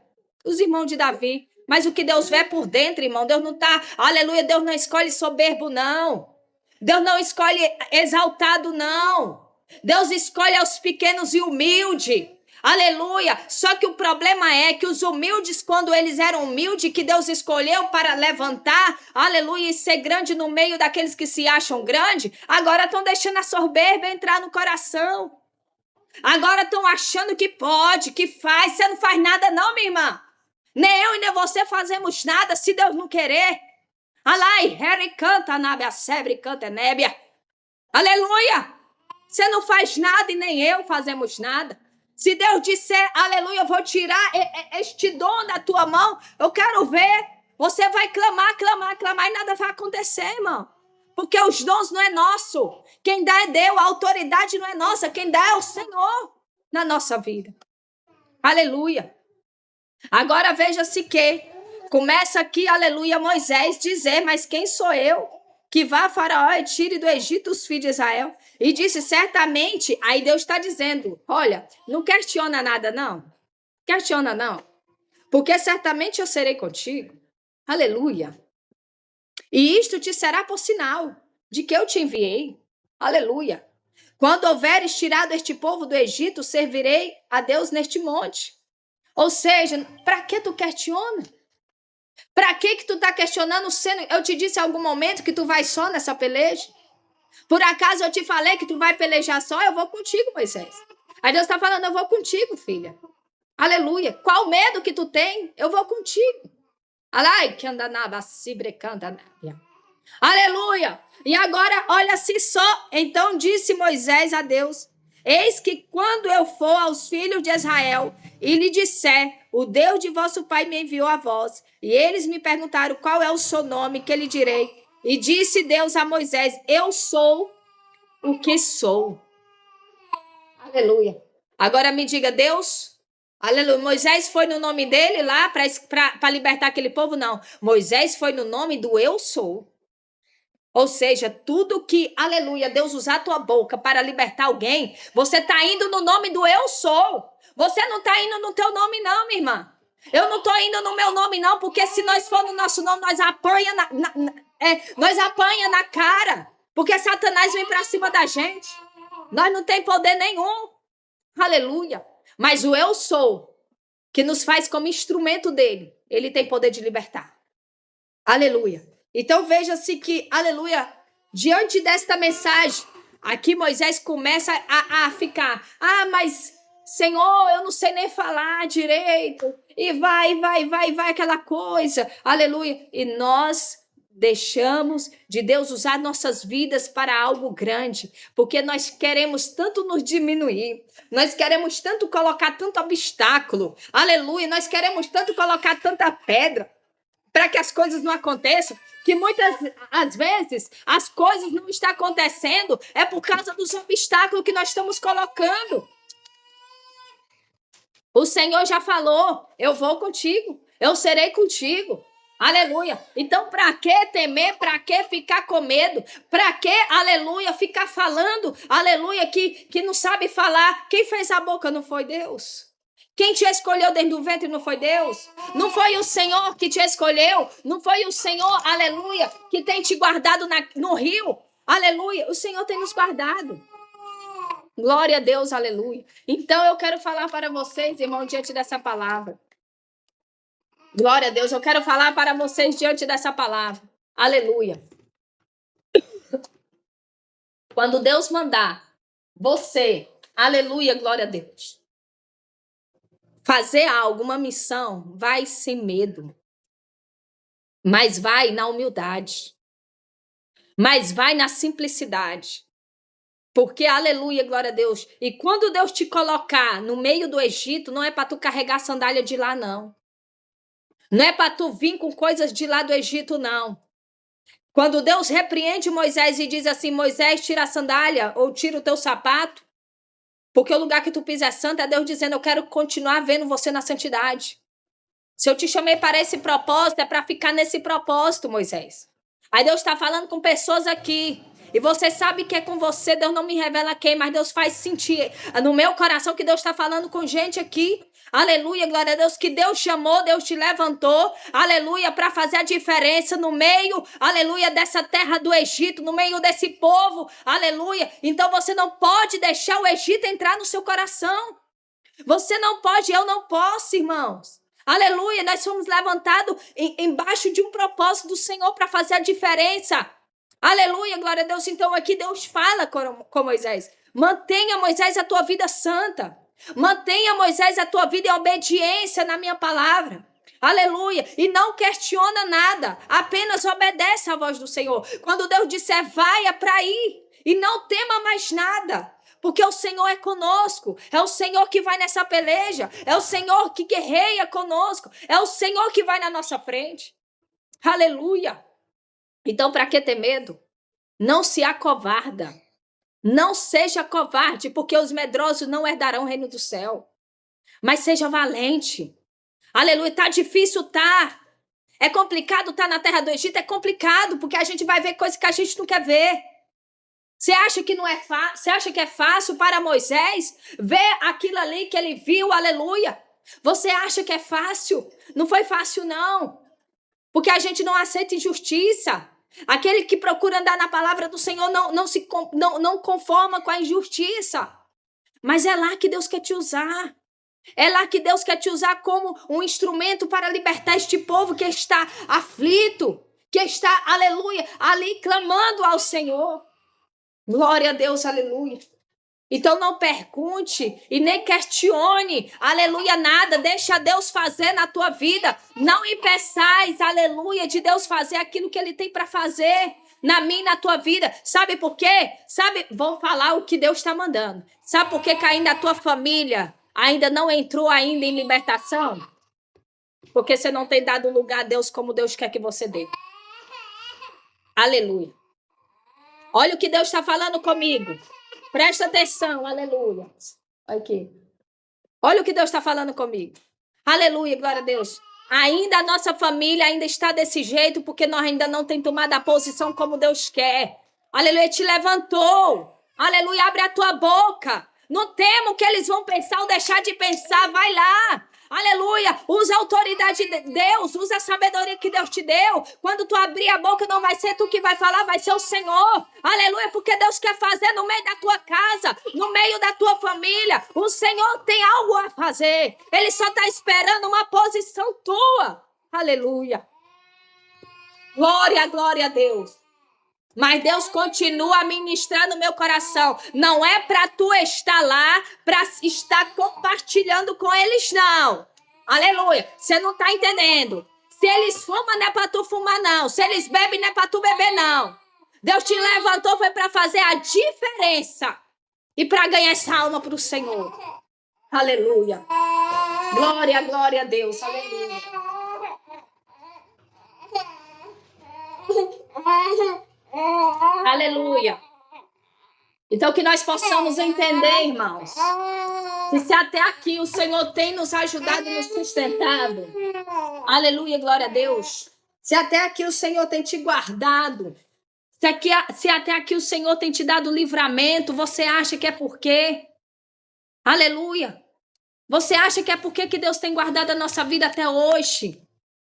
os irmãos de Davi. Mas o que Deus vê por dentro, irmão, Deus não está, aleluia, Deus não escolhe soberbo, não. Deus não escolhe exaltado, não. Deus escolhe aos pequenos e humildes. Aleluia, só que o problema é que os humildes, quando eles eram humildes, que Deus escolheu para levantar, aleluia, e ser grande no meio daqueles que se acham grande, agora estão deixando a soberba entrar no coração, agora estão achando que pode, que faz, você não faz nada não, minha irmã, nem eu e nem você fazemos nada, se Deus não querer, alai, Harry canta, nábia, sebre, canta, nébia, aleluia, você não faz nada e nem eu fazemos nada. Se Deus disser, aleluia, eu vou tirar este dom da tua mão, eu quero ver. Você vai clamar, clamar, clamar e nada vai acontecer, irmão. Porque os dons não é nosso. Quem dá é Deus, a autoridade não é nossa. Quem dá é o Senhor na nossa vida. Aleluia. Agora veja-se que começa aqui, aleluia, Moisés dizer, mas quem sou eu? que vá a Faraó e tire do Egito os filhos de Israel. E disse, certamente, aí Deus está dizendo, olha, não questiona nada não, questiona não, porque certamente eu serei contigo. Aleluia. E isto te será por sinal de que eu te enviei. Aleluia. Quando houveres tirado este povo do Egito, servirei a Deus neste monte. Ou seja, para que tu questiona? Para que tu tá questionando? Sendo, eu te disse em algum momento que tu vai só nessa peleja? Por acaso eu te falei que tu vai pelejar só? Eu vou contigo, Moisés. Aí Deus está falando, eu vou contigo, filha. Aleluia. Qual medo que tu tem? Eu vou contigo. Alai, que anda na bacibre canta. Aleluia. E agora, olha-se só. Então disse Moisés a Deus, eis que quando eu for aos filhos de Israel e lhe disser, o Deus de vosso pai me enviou a vós, e eles me perguntaram qual é o seu nome, que lhe direi. E disse Deus a Moisés, eu sou o que sou. Aleluia. Agora me diga, Deus, aleluia, Moisés foi no nome dele lá para libertar aquele povo? Não. Moisés foi no nome do eu sou. Ou seja, tudo que, aleluia, Deus usar a tua boca para libertar alguém, você está indo no nome do eu sou. Você não está indo no teu nome não, minha irmã. Eu não estou indo no meu nome não, porque se nós for no nosso nome, nós apanha na cara. Porque Satanás vem para cima da gente. Nós não tem poder nenhum. Aleluia. Mas o eu sou, que nos faz como instrumento dele, ele tem poder de libertar. Aleluia. Então veja-se que, aleluia, diante desta mensagem, aqui Moisés começa a ficar, mas Senhor, eu não sei nem falar direito, e vai aquela coisa, aleluia. E nós deixamos de Deus usar nossas vidas para algo grande, porque nós queremos tanto nos diminuir, nós queremos tanto colocar tanto obstáculo, aleluia, nós queremos tanto colocar tanta pedra, para que as coisas não aconteçam, que muitas às vezes as coisas não estão acontecendo é por causa dos obstáculos que nós estamos colocando. O Senhor já falou, eu vou contigo, eu serei contigo. Aleluia. Então, para que temer? Para que ficar com medo? Para que, aleluia, ficar falando, aleluia, que não sabe falar? Quem fez a boca não foi Deus? Quem te escolheu dentro do ventre não foi Deus? Não foi o Senhor que te escolheu? Não foi o Senhor, aleluia, que tem te guardado no rio? Aleluia, o Senhor tem nos guardado. Glória a Deus, aleluia. Então eu quero falar para vocês, irmão, diante dessa palavra. Glória a Deus, eu quero falar para vocês diante dessa palavra. Aleluia. Quando Deus mandar você, aleluia, glória a Deus, fazer algo, uma missão, vai sem medo. Mas vai na humildade. Mas vai na simplicidade. Porque, aleluia, glória a Deus. E quando Deus te colocar no meio do Egito, não é para tu carregar a sandália de lá, não. Não é para tu vir com coisas de lá do Egito, não. Quando Deus repreende Moisés e diz assim, Moisés, tira a sandália ou tira o teu sapato, porque o lugar que tu pisa é santo, é Deus dizendo, eu quero continuar vendo você na santidade. Se eu te chamei para esse propósito, é para ficar nesse propósito, Moisés. Aí Deus está falando com pessoas aqui. E você sabe que é com você, Deus não me revela quem, mas Deus faz sentir no meu coração que Deus está falando com gente aqui. Aleluia, glória a Deus, que Deus chamou, Deus te levantou, aleluia, para fazer a diferença no meio, aleluia, dessa terra do Egito, no meio desse povo, aleluia. Então você não pode deixar o Egito entrar no seu coração. Você não pode, eu não posso, irmãos. Aleluia, nós fomos levantados embaixo de um propósito do Senhor para fazer a diferença. Aleluia, glória a Deus. Então aqui Deus fala com Moisés. Mantenha, Moisés, a tua vida santa. Mantenha, Moisés, a tua vida em obediência na minha palavra. Aleluia. E não questiona nada. Apenas obedece à voz do Senhor. Quando Deus disser vai, é para ir. E não tema mais nada. Porque o Senhor é conosco. É o Senhor que vai nessa peleja. É o Senhor que guerreia conosco. É o Senhor que vai na nossa frente. Aleluia. Então, para que ter medo? Não se acovarda. Não seja covarde, porque os medrosos não herdarão o reino do céu. Mas seja valente. Aleluia, tá difícil, tá. É complicado estar na terra do Egito? É complicado, porque a gente vai ver coisas que a gente não quer ver. Você acha que não é fácil? Você acha que é fácil para Moisés ver aquilo ali que ele viu? Aleluia! Você acha que é fácil? Não foi fácil, não. Porque a gente não aceita injustiça. Aquele que procura andar na palavra do Senhor não conforma com a injustiça. Mas é lá que Deus quer te usar. É lá que Deus quer te usar como um instrumento para libertar este povo que está aflito, que está, aleluia, ali clamando ao Senhor. Glória a Deus, aleluia. Então não pergunte e nem questione, aleluia, nada. Deixa Deus fazer na tua vida. Não impeçais, aleluia, de Deus fazer aquilo que Ele tem para fazer na minha e na tua vida. Sabe por quê? Vou falar o que Deus está mandando. Sabe por que ainda a tua família ainda não entrou ainda em libertação? Porque você não tem dado lugar a Deus como Deus quer que você dê. Aleluia. Olha o que Deus está falando comigo. Presta atenção, aleluia. Olha aqui. Olha o que Deus está falando comigo. Aleluia, glória a Deus. Ainda a nossa família ainda está desse jeito porque nós ainda não temos tomado a posição como Deus quer. Aleluia, te levantou. Aleluia, abre a tua boca. Não temo o que eles vão pensar ou deixar de pensar. Vai lá. Aleluia, usa a autoridade de Deus, usa a sabedoria que Deus te deu. Quando tu abrir a boca, não vai ser tu que vai falar, vai ser o Senhor. Aleluia, porque Deus quer fazer no meio da tua casa, no meio da tua família. O Senhor tem algo a fazer. Ele só está esperando uma posição tua. Aleluia. Glória, glória a Deus. Mas Deus continua ministrando no meu coração. Não é para tu estar lá, para estar compartilhando com eles, não. Aleluia. Você não está entendendo. Se eles fumam, não é para tu fumar, não. Se eles bebem, não é para tu beber, não. Deus te levantou, foi para fazer a diferença. E para ganhar essa alma para o Senhor. Aleluia. Glória, glória a Deus. Aleluia. Aleluia. Então que nós possamos entender, irmãos, que se até aqui o Senhor tem nos ajudado e nos sustentado, aleluia, glória a Deus. Se até aqui o Senhor tem te guardado, se até aqui o Senhor tem te dado livramento, você acha que é por quê? Aleluia. Você acha que é por quê que Deus tem guardado a nossa vida até hoje?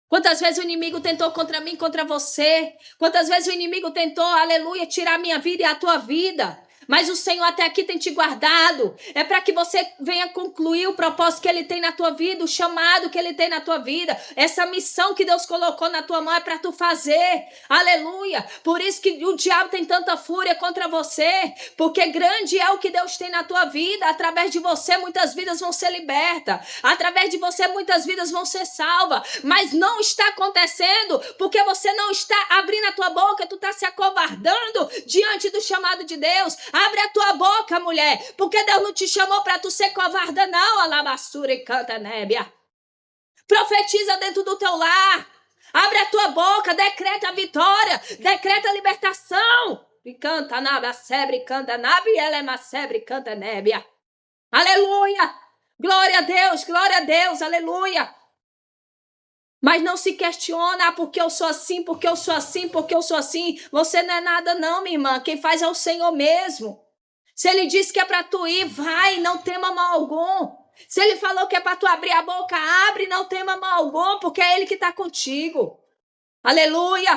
Quantas vezes o inimigo tentou contra mim, contra você? Quantas vezes o inimigo tentou, aleluia, tirar a minha vida e a tua vida? Mas o Senhor até aqui tem te guardado. É para que você venha concluir o propósito que Ele tem na tua vida, o chamado que Ele tem na tua vida. Essa missão que Deus colocou na tua mão é para tu fazer. Aleluia. Por isso que o diabo tem tanta fúria contra você. Porque grande é o que Deus tem na tua vida. Através de você, muitas vidas vão ser libertas. Através de você, muitas vidas vão ser salvas. Mas não está acontecendo porque você não está abrindo a tua boca. Tu está se acovardando diante do chamado de Deus. Abre a tua boca, mulher, porque Deus não te chamou para tu ser covarda, não. Alabassura e canta nébia. Profetiza dentro do teu lar. Abre a tua boca, decreta a vitória, decreta a libertação. E canta naba, sebre, canta nabi, ela é sebre, canta nébia. Aleluia. Glória a Deus, aleluia. Mas não se questiona, porque eu sou assim, porque eu sou assim, porque eu sou assim. Você não é nada não, minha irmã. Quem faz é o Senhor mesmo. Se Ele disse que é para tu ir, vai, não tema mal algum. Se Ele falou que é para tu abrir a boca, abre, não tema mal algum, porque é Ele que está contigo. Aleluia!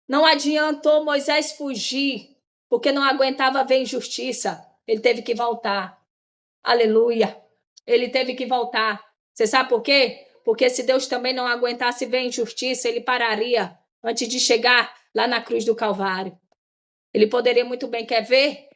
Não adiantou Moisés fugir, porque não aguentava ver injustiça. Ele teve que voltar. Aleluia! Ele teve que voltar. Você sabe por quê? Porque se Deus também não aguentasse ver injustiça, Ele pararia antes de chegar lá na cruz do Calvário. Ele poderia muito bem, quer ver?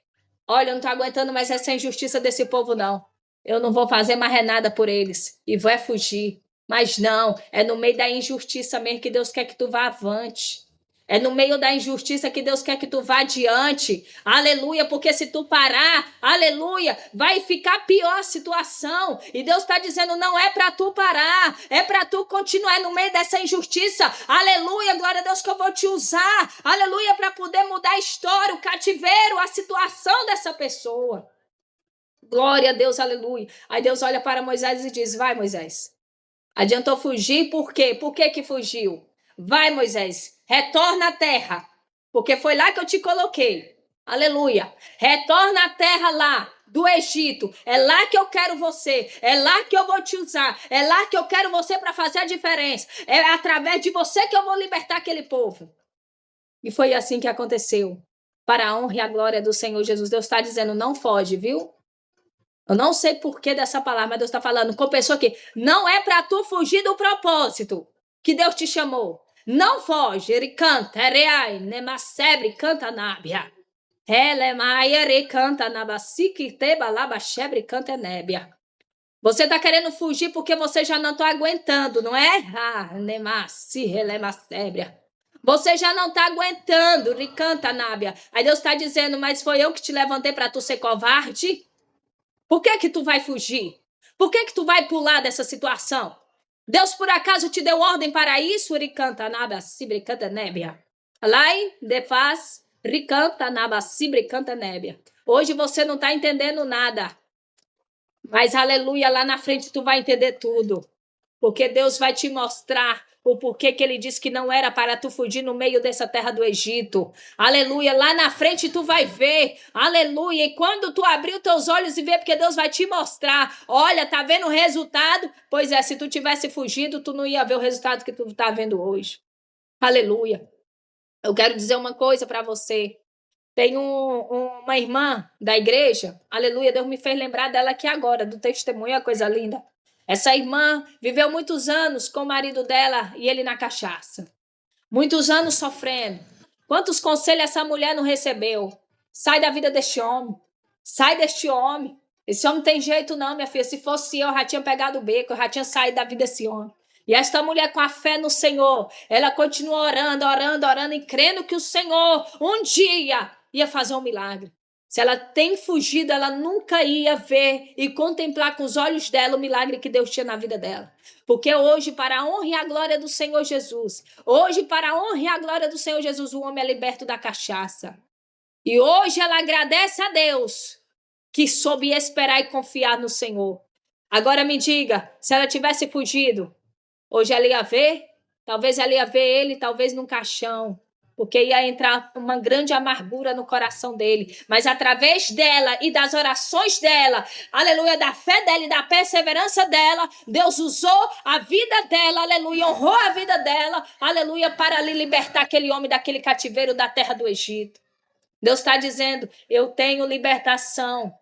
Olha, eu não estou aguentando mais essa injustiça desse povo, não. Eu não vou fazer mais nada por eles. E vou fugir. Mas não, é no meio da injustiça mesmo que Deus quer que tu vá avante. É no meio da injustiça que Deus quer que tu vá adiante. Aleluia, porque se tu parar, aleluia, vai ficar pior a situação. E Deus está dizendo, não é para tu parar, é para tu continuar no meio dessa injustiça. Aleluia, glória a Deus que eu vou te usar. Aleluia, para poder mudar a história, o cativeiro, a situação dessa pessoa. Glória a Deus, aleluia. Aí Deus olha para Moisés e diz, vai Moisés, Adiantou fugir por quê? Por que que fugiu? Vai, Moisés, retorna à terra, porque foi lá que eu te coloquei. Aleluia. Retorna à terra lá do Egito. É lá que eu quero você. É lá que eu vou te usar. É lá que eu quero você para fazer a diferença. É através de você que eu vou libertar aquele povo. E foi assim que aconteceu. Para a honra e a glória do Senhor Jesus. Deus está dizendo, não foge, viu? Eu não sei por que dessa palavra, mas Deus está falando com pessoa que não é para tu fugir do propósito que Deus te chamou. Não foge. Ele canta. Ereai, nemasebre, canta nábia. Elemaere, canta nabasique, teba, labaxebre, canta nébia. Você está querendo fugir porque você já não está aguentando, não é? Ah, nemasi, relemacébria. Você já não está aguentando, ricanta nábia. Aí Deus está dizendo, mas foi eu que te levantei para tu ser covarde? Por que que tu vai fugir? Por que que tu vai pular dessa situação? Deus por acaso te deu ordem para isso? Ricanta naba sibricanta nébia. Lai de faz ricanta naba sibricanta nébia. Hoje você não está entendendo nada. Mas aleluia, lá na frente tu vai entender tudo. Porque Deus vai te mostrar o porquê que ele disse que não era para tu fugir no meio dessa terra do Egito. Aleluia, lá na frente tu vai ver. Aleluia, e quando tu abrir os teus olhos e ver, porque Deus vai te mostrar. Olha, tá vendo o resultado? Pois é, se tu tivesse fugido, tu não ia ver o resultado que tu tá vendo hoje. Aleluia. Eu quero dizer uma coisa para você. Tem uma irmã da igreja, aleluia, Deus me fez lembrar dela aqui agora, do testemunho, é coisa linda. Essa irmã viveu muitos anos com o marido dela e ele na cachaça. Muitos anos sofrendo. Quantos conselhos essa mulher não recebeu? Sai da vida deste homem. Sai deste homem. Esse homem não tem jeito não, minha filha. Se fosse eu já tinha pegado o beco, eu já tinha saído da vida desse homem. E esta mulher com a fé no Senhor, ela continua orando, orando, orando e crendo que o Senhor um dia ia fazer um milagre. Se ela tem fugido, ela nunca ia ver e contemplar com os olhos dela o milagre que Deus tinha na vida dela. Porque hoje, para a honra e a glória do Senhor Jesus, hoje, para a honra e a glória do Senhor Jesus, o homem é liberto da cachaça. E hoje ela agradece a Deus que soube esperar e confiar no Senhor. Agora me diga, se ela tivesse fugido, hoje ela ia ver? Talvez ela ia ver ele, talvez num caixão. Porque ia entrar uma grande amargura no coração dele. Mas através dela e das orações dela, aleluia, da fé dela e da perseverança dela, Deus usou a vida dela, aleluia, honrou a vida dela, aleluia, para lhe libertar aquele homem daquele cativeiro da terra do Egito. Deus está dizendo, eu tenho libertação.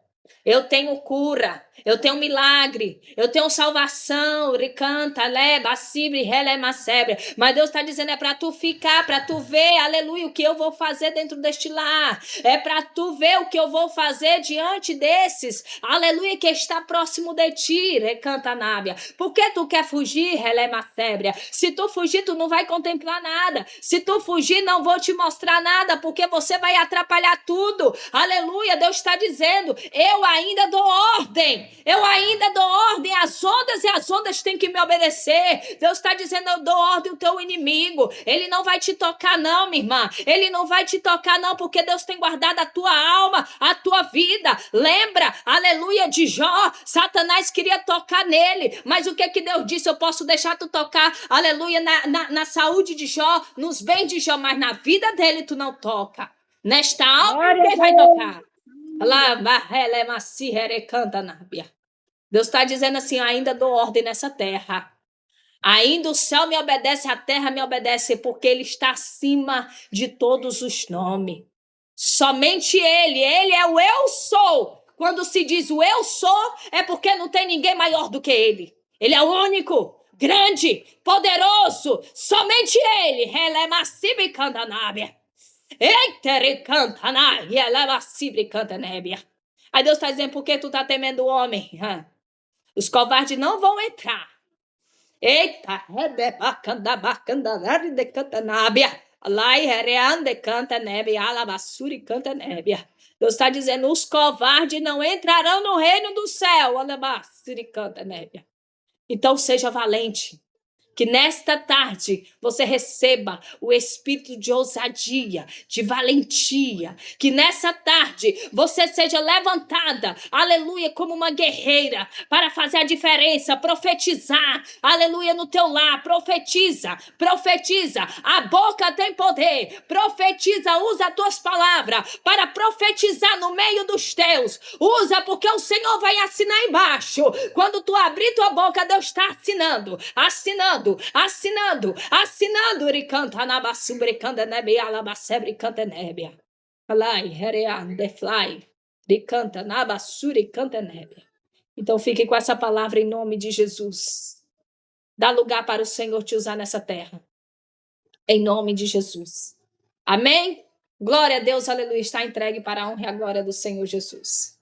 Eu tenho cura, eu tenho milagre, eu tenho salvação, ricanta, leba, sibre, relema, sebre. Mas Deus está dizendo, é para tu ficar, para tu ver, aleluia, o que eu vou fazer dentro deste lar. É para tu ver o que eu vou fazer diante desses, aleluia, que está próximo de ti, recanta, nábia. Por que tu quer fugir, relema, sebre? Se tu fugir, tu não vai contemplar nada. Se tu fugir, não vou te mostrar nada, porque você vai atrapalhar tudo. Aleluia, Deus está dizendo, eu ainda dou ordem, eu ainda dou ordem às ondas e as ondas têm que me obedecer. Deus está dizendo, eu dou ordem ao teu inimigo, ele não vai te tocar não, minha irmã, ele não vai te tocar não, porque Deus tem guardado a tua alma, a tua vida. Lembra, aleluia, de Jó, Satanás queria tocar nele, mas o que que Deus disse? Eu posso deixar tu tocar, aleluia, na saúde de Jó, nos bens de Jó, mas na vida dele tu não toca. Nesta alma, quem vai tocar? Deus está dizendo assim, eu ainda dou ordem nessa terra. Ainda o céu me obedece, a terra me obedece, porque ele está acima de todos os nomes. Somente ele é o eu sou. Quando se diz o eu sou, é porque não tem ninguém maior do que ele. Ele é o único, grande, poderoso. Somente ele. Aí Deus está dizendo, por que tu está temendo o homem? Os covardes não vão entrar. Eita, Deus está dizendo, os covardes não entrarão no reino do céu. Então seja valente. Que nesta tarde você receba o espírito de ousadia, de valentia. Que nessa tarde você seja levantada, aleluia, como uma guerreira para fazer a diferença, profetizar, aleluia, no teu lar. Profetiza, profetiza. A boca tem poder. Profetiza, usa as tuas palavras para profetizar no meio dos teus. Usa porque o Senhor vai assinar embaixo. Quando tu abrir tua boca, Deus está assinando, assinando. Ricanta na basumbre canta nebe alabasebre canta nebe. Fly, herean, the fly. Ricanta na basuri canta nebe. Então fique com essa palavra em nome de Jesus. Dá lugar para o Senhor te usar nessa terra. Em nome de Jesus. Amém? Glória a Deus, aleluia. Está entregue para a honra e a glória do Senhor Jesus.